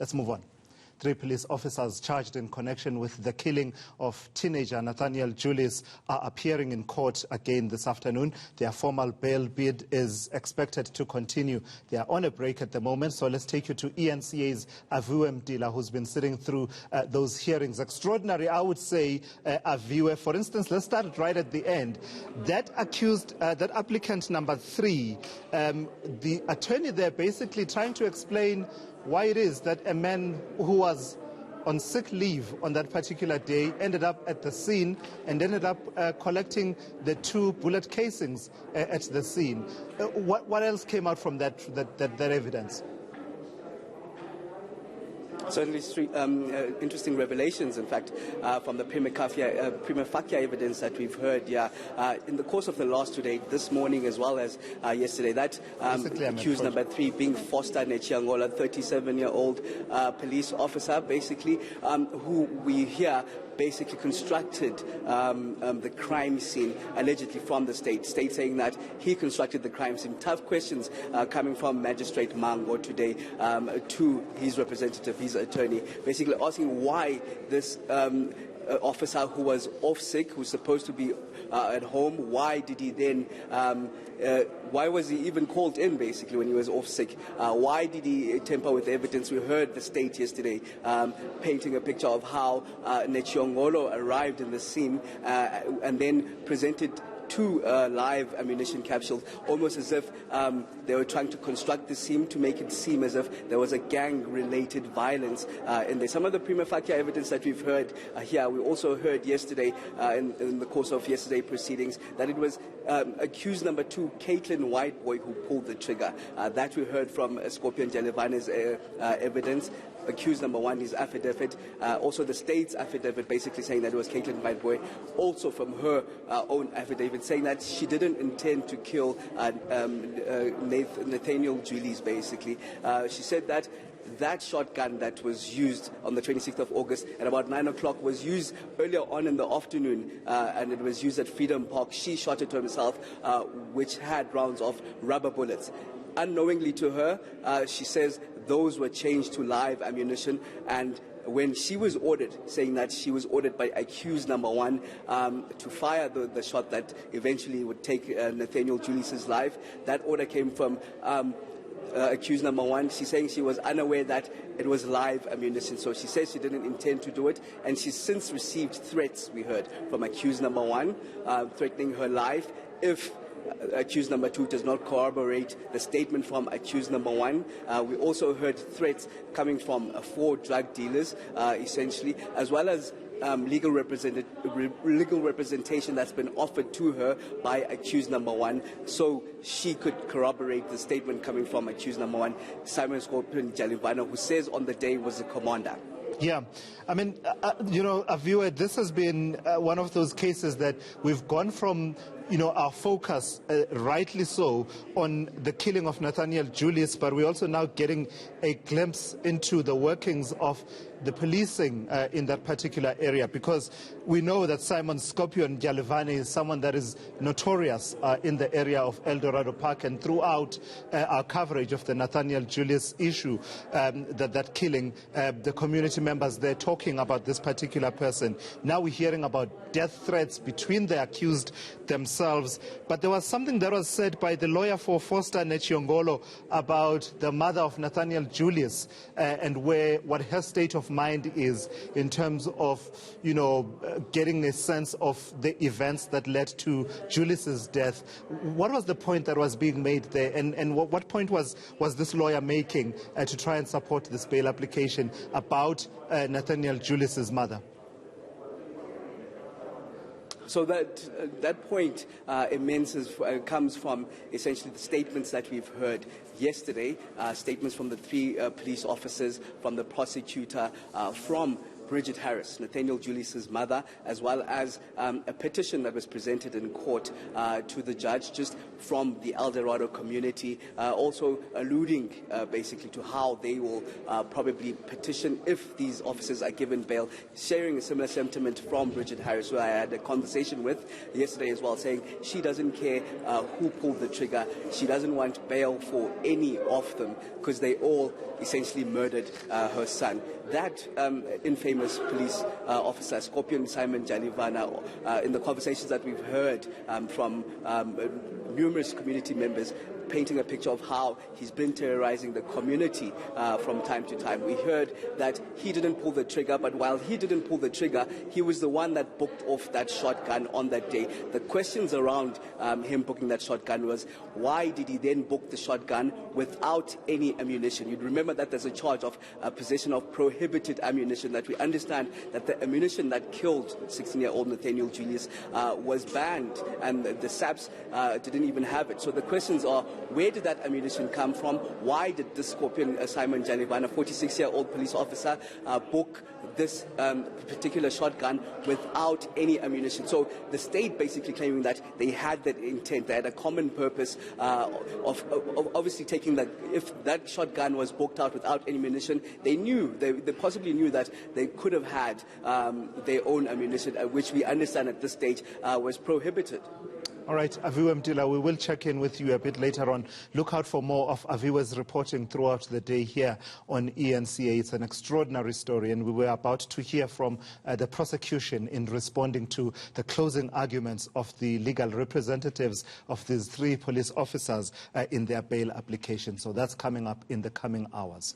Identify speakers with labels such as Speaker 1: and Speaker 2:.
Speaker 1: Let's move on. 3 police officers charged in connection with the killing of teenager Nathaniel Julies are appearing in court again this afternoon. Their formal bail bid is expected to continue. They are on a break at the moment, so let's take you to eNCA's Aviwe Mtila, who's been sitting through those hearings. Extraordinary, I would say, Aviwe. For instance, let's start right at the end. That accused, that applicant number 3, the attorney there basically trying to explain why it is that a man who was on sick leave on that particular day ended up at the scene and ended up collecting the 2 bullet casings at the scene. What else came out from that evidence?
Speaker 2: Certainly interesting revelations, in fact, from the prima facie evidence that we've heard in the course of the last 2 days, this morning as well as yesterday. That accused number 3 being Foster Nechiangola, 37-year-old police officer, basically, who we hear basically constructed the crime scene, allegedly from the state saying that he constructed the crime scene. Tough questions coming from Magistrate Mango today to his representative, his attorney, basically asking why this officer who was off sick, who's supposed to be at home, why did he then, why was he even called in basically when he was off sick? Why did he tamper with evidence? We heard the state yesterday painting a picture of how Nechiongolo arrived in the scene and then presented 2 live ammunition capsules, almost as if they were trying to construct the scene to make it seem as if there was a gang-related violence in there. Some of the prima facie evidence that we've heard here, we also heard yesterday in the course of yesterday's proceedings that it was accused number 2, Caitlin Whiteboy, who pulled the trigger. That we heard from Scorpion Jalivane's evidence. Accused number 1, his affidavit, also the state's affidavit, basically saying that it was Caitlin Whiteboy, also from her own affidavit, saying that she didn't intend to kill Nathaniel Julies, basically. She said that that shotgun that was used on the 26th of August at about 9 o'clock was used earlier on in the afternoon, and it was used at Freedom Park. She shot it to herself, which had rounds of rubber bullets. Unknowingly to her, she says those were changed to live ammunition, and when she was ordered, saying that she was ordered by accused number 1 to fire the shot that eventually would take Nathaniel Julies' life, that order came from accused number 1. She's saying she was unaware that it was live ammunition, so she says she didn't intend to do it, and she's since received threats, we heard, from accused number 1, threatening her life if accused number 2 does not corroborate the statement from accused number 1. We also heard threats coming from 4 drug dealers, essentially, as well as legal representation that's been offered to her by accused number 1, so she could corroborate the statement coming from accused number 1, Simon Scorpion Jalivana, who says on the day was the commander.
Speaker 1: Yeah, I mean, Aviwe, this has been one of those cases that we've gone from, our focus, rightly so, on the killing of Nathaniel Julies, but we're also now getting a glimpse into the workings of the policing in that particular area, because we know that Simon Scorpion Jalivane is someone that is notorious in the area of El Dorado Park, and throughout our coverage of the Nathaniel Julies issue, that killing, the community members, they're talking about this particular person. Now we're hearing about death threats between the accused themselves. But there was something that was said by the lawyer for Foster Nechiongolo about the mother of Nathaniel Julies and what her state of mind is in terms of, getting a sense of the events that led to Julies' death. What was the point that was being made there, and what point was this lawyer making to try and support this bail application about Nathaniel Julies' mother?
Speaker 2: So that point comes from essentially the statements that we've heard yesterday, statements from the 3 police officers, from the prosecutor, from Bridget Harris, Nathaniel Julies' mother, as well as a petition that was presented in court to the judge just from the El Dorado community, also alluding basically to how they will probably petition if these officers are given bail, sharing a similar sentiment from Bridget Harris, who I had a conversation with yesterday as well, saying she doesn't care who pulled the trigger. She doesn't want bail for any of them because they all essentially murdered her son. That infamous police officer, Scorpion Simon Jalivana, in the conversations that we've heard from numerous community members, painting a picture of how he's been terrorizing the community from time to time. We heard that he didn't pull the trigger, but while he didn't pull the trigger, he was the one that booked off that shotgun on that day. The questions around him booking that shotgun was, why did he then book the shotgun without any ammunition? You'd remember that there's a charge of possession of prohibited ammunition, that we understand that the ammunition that killed 16-year-old Nathaniel Julies was banned, and the SAPS didn't even have it. So the questions are, where did that ammunition come from? Why did this Scorpion Simon Jalivana, 46-year-old police officer, book this particular shotgun without any ammunition? So the state basically claiming that they had that intent, they had a common purpose of obviously taking that. If that shotgun was booked out without any ammunition, they possibly knew that they could have had their own ammunition, which we understand at this stage was prohibited.
Speaker 1: All right, Aviwe Mtila, we will check in with you a bit later on. Look out for more of Aviwe's reporting throughout the day here on eNCA. It's an extraordinary story, and we were about to hear from the prosecution in responding to the closing arguments of the legal representatives of these three police officers in their bail application. So that's coming up in the coming hours.